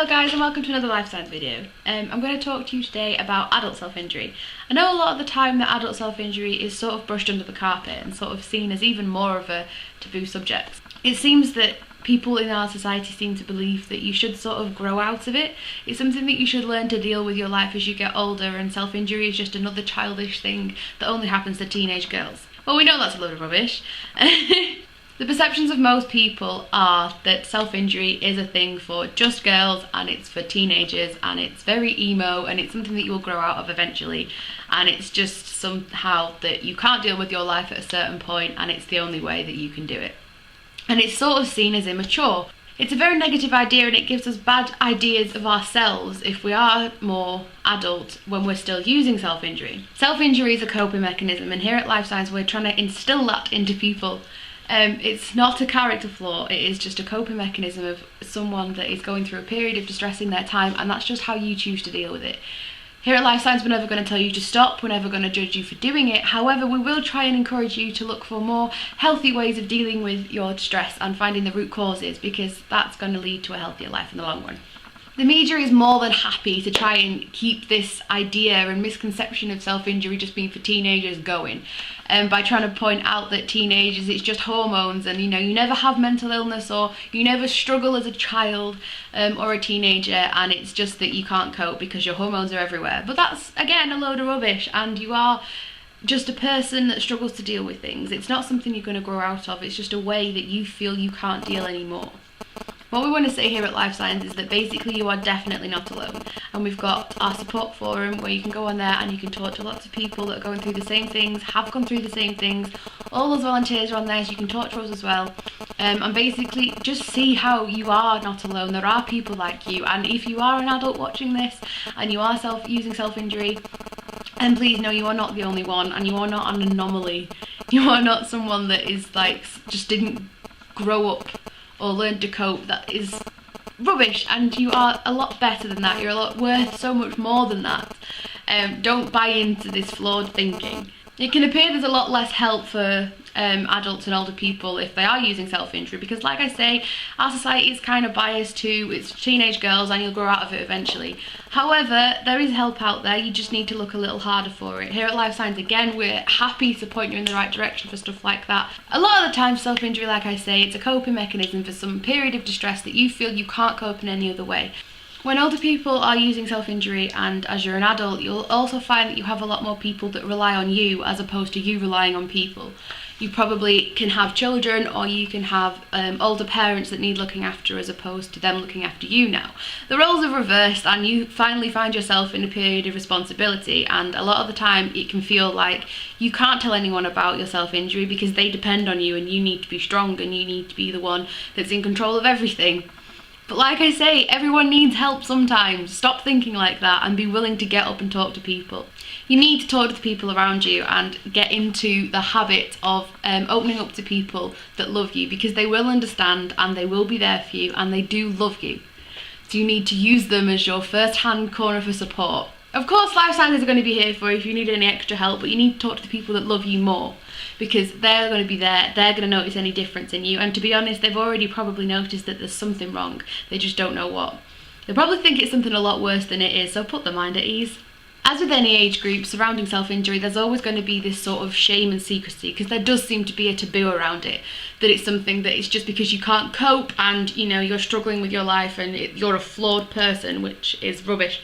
Hello guys and welcome to another LifeSIGNS video. I'm going to talk to you today about adult self-injury. I know a lot of the time that adult self-injury is sort of brushed under the carpet and sort of seen as even more of a taboo subject. It seems that people in our society seem to believe that you should sort of grow out of it. It's something that you should learn to deal with your life as you get older, and self-injury is just another childish thing that only happens to teenage girls. Well, we know that's a load of rubbish. The perceptions of most people are that self-injury is a thing for just girls and it's for teenagers and it's very emo and it's something that you will grow out of eventually, and it's just somehow that you can't deal with your life at a certain point and it's the only way that you can do it. And it's sort of seen as immature. It's a very negative idea and it gives us bad ideas of ourselves if we are more adult when we're still using self-injury. Self-injury is a coping mechanism, and here at LifeSIGNS we're trying to instill that into people. It's not a character flaw, it is just a coping mechanism of someone that is going through a period of distress in their time, and that's just how you choose to deal with it. Here at LifeSIGNS we're never going to tell you to stop, we're never going to judge you for doing it. However, we will try and encourage you to look for more healthy ways of dealing with your stress and finding the root causes, because that's going to lead to a healthier life in the long run. The media is more than happy to try and keep this idea and misconception of self-injury just being for teenagers going, by trying to point out that teenagers, it's just hormones, and you never have mental illness or you never struggle as a child or a teenager, and it's just that you can't cope because your hormones are everywhere. But that's again a load of rubbish, and you are just a person that struggles to deal with things. It's not something you're going to grow out of, it's just a way that you feel you can't deal anymore. What we want to say here at LifeSIGNS is that basically you are definitely not alone, and we've got our support forum where you can go on there and you can talk to lots of people that are going through the same things, have gone through the same things. All those volunteers are on there, so you can talk to us as well, and basically just see how you are not alone. There are people like you, and if you are an adult watching this and you are using self-injury, and please know you are not the only one, and you are not an anomaly. You are not someone that is like just didn't grow up or learn to cope. That is rubbish, and you are a lot better than that. You're a lot worth so much more than that. Don't buy into this flawed thinking. It can appear there's a lot less help for adults and older people if they are using self-injury, because like I say, our society is kind of biased to it's teenage girls and you'll grow out of it eventually. However, there is help out there, you just need to look a little harder for it. Here at LifeSIGNS, again, we're happy to point you in the right direction for stuff like that. A lot of the time, self-injury, like I say, it's a coping mechanism for some period of distress that you feel you can't cope in any other way. When older people are using self-injury, and as you're an adult, you'll also find that you have a lot more people that rely on you as opposed to you relying on people. You probably can have children, or you can have older parents that need looking after as opposed to them looking after you now. The roles are reversed and you finally find yourself in a period of responsibility, and a lot of the time it can feel like you can't tell anyone about your self-injury because they depend on you and you need to be strong and you need to be the one that's in control of everything. But like I say, everyone needs help sometimes. Stop thinking like that and be willing to get up and talk to people. You need to talk to the people around you and get into the habit of opening up to people that love you, because they will understand and they will be there for you and they do love you. So you need to use them as your first-hand corner for support. Of course, LifeSIGNS is going to be here for you if you need any extra help, but you need to talk to the people that love you more, because they're going to be there, they're going to notice any difference in you, and to be honest, they've already probably noticed that there's something wrong, they just don't know what. They probably think it's something a lot worse than it is, so put their mind at ease. As with any age group surrounding self-injury, there's always going to be this sort of shame and secrecy, because there does seem to be a taboo around it, that it's something that it's just because you can't cope and you're struggling with your life and you're a flawed person, which is rubbish.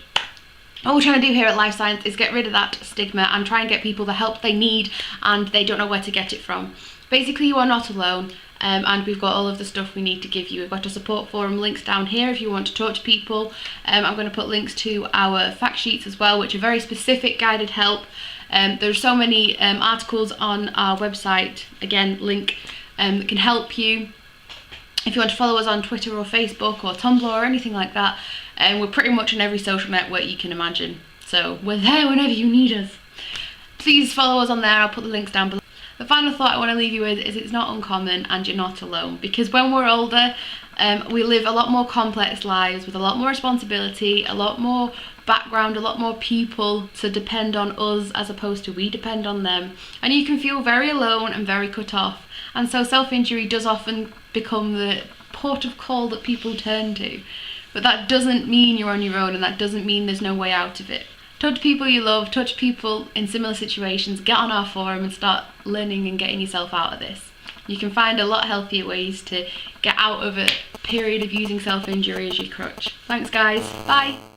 What we're trying to do here at LifeSIGNS is get rid of that stigma and try and get people the help they need and they don't know where to get it from. Basically, you are not alone, and we've got all of the stuff we need to give you. We've got a support forum links down here if you want to talk to people. I'm going to put links to our fact sheets as well, which are very specific guided help. There's so many articles on our website, again, link, that can help you. If you want to follow us on Twitter or Facebook or Tumblr or anything like that, we're pretty much on every social network you can imagine. So we're there whenever you need us. Please follow us on there, I'll put the links down below. The final thought I want to leave you with is it's not uncommon and you're not alone, because when we're older, we live a lot more complex lives with a lot more responsibility, a lot more background, a lot more people to depend on us as opposed to we depend on them, and you can feel very alone and very cut off, and so self-injury does often become the port of call that people turn to. But that doesn't mean you're on your own, and that doesn't mean there's no way out of it. Talk to people you love, talk to people in similar situations, get on our forum and start learning and getting yourself out of this. You can find a lot healthier ways to get out of a period of using self-injury as your crutch. Thanks guys, bye!